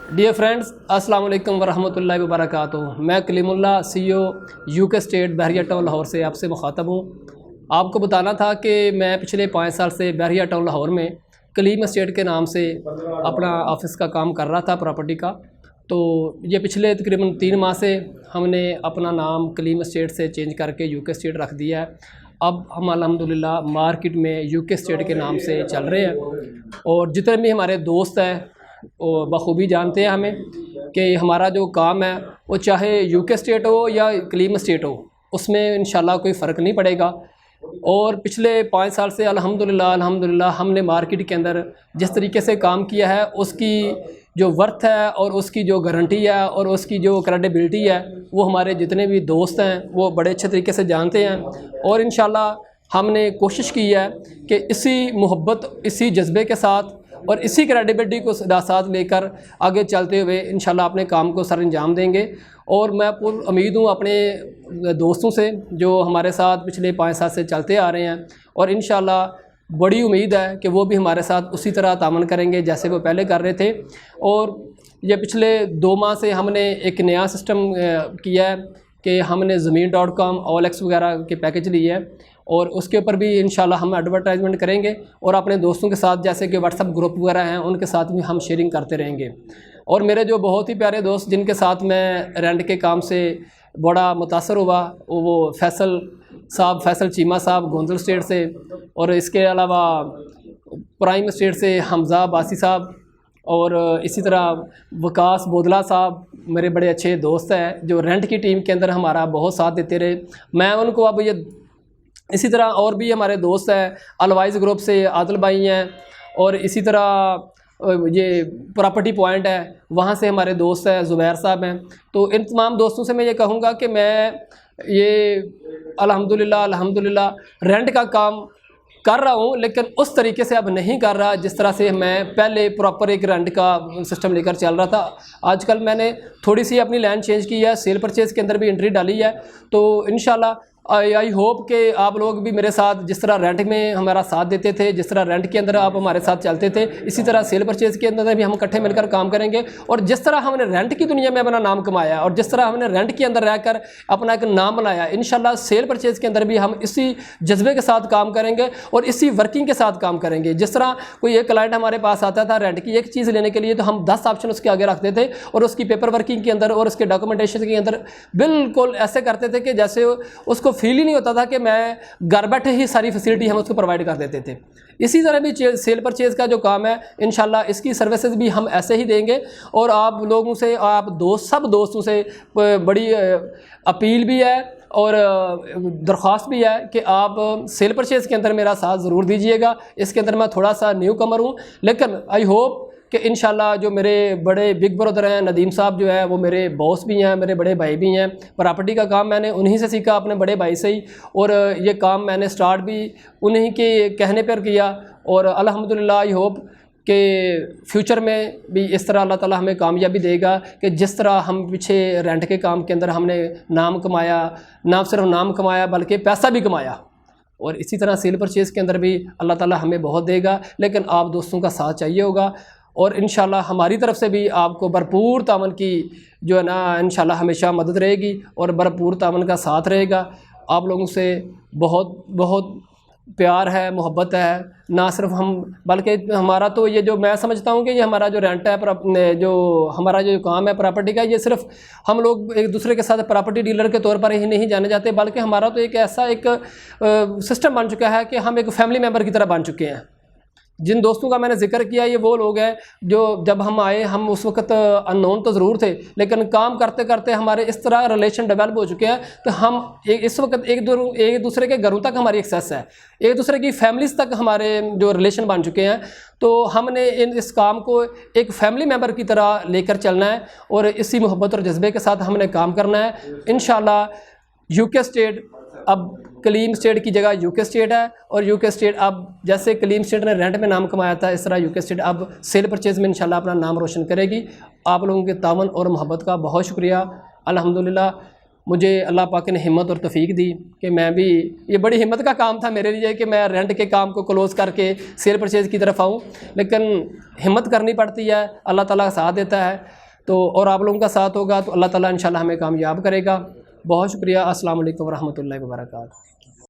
Dear friends, अस्सलाम वालेकुम वरहमतुल्लाहि वबरकातुहू। मैं कलीमुल्ला CEO यूके स्टेट बहरिया टाउन लाहौर से आपसे मुखातब हूँ। आपको बताना था कि मैं पिछले 5 साल से बहरिया टाउन लाहौर में कलीम स्टेट के नाम से अपना ऑफिस का काम कर रहा था प्रॉपर्टी का। तो ये पिछले तकरीबन 3 माह से हमने अपना नाम कलीम स्टेट से चेंज करके यूके स्टेट रख दिया है। अब हम अल्हम्दुलिल्लाह मार्केट में यूके स्टेट के नाम से चल रहे हैं और जितने भी हमारे दोस्त हैं वो बखूबी जानते हैं हमें कि हमारा जो काम है वो चाहे यूके स्टेट हो या कलीम स्टेट हो, उसमें इंशाल्लाह कोई फ़र्क नहीं पड़ेगा। और पिछले 5 साल से अल्हम्दुलिल्लाह हमने मार्केट के अंदर जिस तरीके से काम किया है उसकी जो वर्थ है और उसकी जो गारंटी है और उसकी जो क्रेडिबिलिटी है वो हमारे जितने भी दोस्त हैं वो बड़े अच्छे तरीके से जानते हैं। और इंशाल्लाह हमने कोशिश की है कि इसी मोहब्बत, इसी जज्बे के साथ और इसी क्रेडिबिलिटी को साथ लेकर आगे चलते हुए इंशाल्लाह अपने काम को सर अंजाम देंगे। और मैं पूरी उम्मीद हूँ अपने दोस्तों से जो हमारे साथ पिछले 5 साल से चलते आ रहे हैं, और इंशाल्लाह बड़ी उम्मीद है कि वो भी हमारे साथ उसी तरह तामन करेंगे जैसे वो पहले कर रहे थे। और ये पिछले 2 माह से हमने एक नया सिस्टम किया है कि हमने ज़मीन.com OLX वगैरह के पैकेज लिए है और उसके ऊपर भी इंशाल्लाह हम एडवर्टाइजमेंट करेंगे और अपने दोस्तों के साथ जैसे कि व्हाट्सएप ग्रुप वगैरह हैं उनके साथ भी हम शेयरिंग करते रहेंगे। और मेरे जो बहुत ही प्यारे दोस्त जिनके साथ मैं रेंट के काम से बड़ा मुतासर हुआ वो फैसल चीमा साहब गोंदल स्टेट से, और इसके अलावा प्राइम स्टेट से हमज़ा अब्बासी साहब, और इसी तरह वकास बोदला साहब मेरे बड़े अच्छे दोस्त हैं जो रेंट की टीम के अंदर हमारा बहुत साथ देते रहे। मैं उनको अब ये इसी तरह और भी हमारे दोस्त हैं अलवाइज ग्रुप से आदिल भाई हैं, और इसी तरह ये प्रॉपर्टी पॉइंट है वहाँ से हमारे दोस्त हैं ज़ुबैर साहब हैं। तो इन तमाम दोस्तों से मैं ये कहूँगा कि मैं ये अल्हम्दुलिल्लाह रेंट का काम कर रहा हूँ, लेकिन उस तरीके से अब नहीं कर रहा जिस तरह से मैं पहले प्रॉपर एक रेंट का सिस्टम लेकर चल रहा था। आजकल मैंने थोड़ी सी अपनी लैंड चेंज की है, सेल परचेज़ के अंदर भी एंट्री डाली है। तो इंशाल्लाह आई होप कि आप लोग भी मेरे साथ जिस तरह रेंट में हमारा साथ देते थे, जिस तरह रेंट के अंदर आप हमारे साथ चलते थे, इसी तरह सेल परचेज़ के अंदर भी हम इकट्ठे मिलकर काम करेंगे। और जिस तरह हमने रेंट की दुनिया में अपना नाम कमाया और जिस तरह हमने रेंट के अंदर रहकर अपना एक नाम बनाया, इंशाल्लाह सेल परचेज़ के अंदर भी हम इसी जज्बे के साथ काम करेंगे और इसी वर्किंग के साथ काम करेंगे। जिस तरह कोई एक क्लाइंट हमारे पास आता था रेंट की एक चीज़ लेने के लिए, तो हम 10 ऑप्शन उसके आगे रखते थे और उसकी पेपर वर्किंग के अंदर और उसके डॉक्यूमेंटेशन के अंदर बिल्कुल ऐसे करते थे कि जैसे उसको फील ही नहीं होता था कि मैं घर बैठे ही सारी फैसिलिटी हम उसको प्रोवाइड कर देते थे। इसी तरह भी सेल परचेज़ का जो काम है इंशाल्लाह इसकी सर्विसेज भी हम ऐसे ही देंगे। और आप लोगों से, आप सब दोस्तों से बड़ी अपील भी है और दरख्वास्त भी है कि आप सेल परचेज़ के अंदर मेरा साथ ज़रूर दीजिएगा। इसके अंदर मैं थोड़ा सा न्यू कमर हूँ, लेकिन आई होप कि इंशाल्लाह जो मेरे बड़े बिग ब्रदर हैं नदीम साहब जो है वो मेरे बॉस भी हैं, मेरे बड़े भाई भी हैं। प्रॉपर्टी का काम मैंने उन्हीं से सीखा, अपने बड़े भाई से ही, और ये काम मैंने स्टार्ट भी उन्हीं के कहने पर किया। और अल्हम्दुलिल्लाह आई होप कि फ्यूचर में भी इस तरह अल्लाह ताला हमें कामयाबी देगा कि जिस तरह हम पीछे रेंट के काम के अंदर हमने नाम कमाया, ना सिर्फ नाम कमाया बल्कि पैसा भी कमाया, और इसी तरह सेल परचेज़ के अंदर भी अल्लाह ताला हमें बहुत देगा। लेकिन आप दोस्तों का साथ चाहिए होगा और इंशाल्लाह हमारी तरफ से भी आपको भरपूर तामन की जो है ना इंशाल्लाह हमेशा मदद रहेगी और भरपूर तामन का साथ रहेगा। आप लोगों से बहुत बहुत प्यार है, मोहब्बत है, ना सिर्फ हम बल्कि हमारा तो ये जो मैं समझता हूँ कि ये हमारा जो रेंट है, जो हमारा जो काम है प्रॉपर्टी का, ये सिर्फ हम लोग एक दूसरे के साथ प्रॉपर्टी डीलर के तौर पर ही नहीं जाने जाते, बल्कि हमारा तो एक ऐसा एक सिस्टम बन चुका है कि हम एक फैमिली मेम्बर की तरह बन चुके हैं। जिन दोस्तों का मैंने जिक्र किया ये वो लोग हैं जो जब हम आए हम उस वक्त अननोन तो ज़रूर थे, लेकिन काम करते करते हमारे इस तरह रिलेशन डेवलप हो चुके हैं तो हम इस वक्त एक दूसरे के घरों तक हमारी एक्सेस है, एक दूसरे की फैमिलीज़ तक हमारे जो रिलेशन बन चुके हैं। तो हमने इस काम को एक फैमिली मेम्बर की तरह लेकर चलना है और इसी मोहब्बत और जज्बे के साथ हमने काम करना है। इंशाल्लाह यूके स्टेट अब कलीम स्टेट की जगह यूके स्टेट है, और यूके स्टेट अब जैसे कलीम स्टेट ने रेंट में नाम कमाया था, इस तरह यूके स्टेट अब सेल परचेज़ में इंशाल्लाह अपना नाम रोशन करेगी। आप लोगों के तावन और मोहब्बत का बहुत शुक्रिया। अल्हम्दुलिल्लाह मुझे अल्लाह पाक ने हिम्मत और तौफीक दी कि मैं भी, ये बड़ी हिम्मत का काम था मेरे लिए कि मैं रेंट के काम को क्लोज़ करके सेल परचेज़ की तरफ आऊँ, लेकिन हिम्मत करनी पड़ती है, अल्लाह ताला साथ देता है। तो और आप लोगों का साथ होगा तो अल्लाह ताला इंशाल्लाह हमें कामयाब करेगा। बहुत शुक्रिया। अस्सलाम वालेकुम व रहमतुल्लाहि व बरकातहू।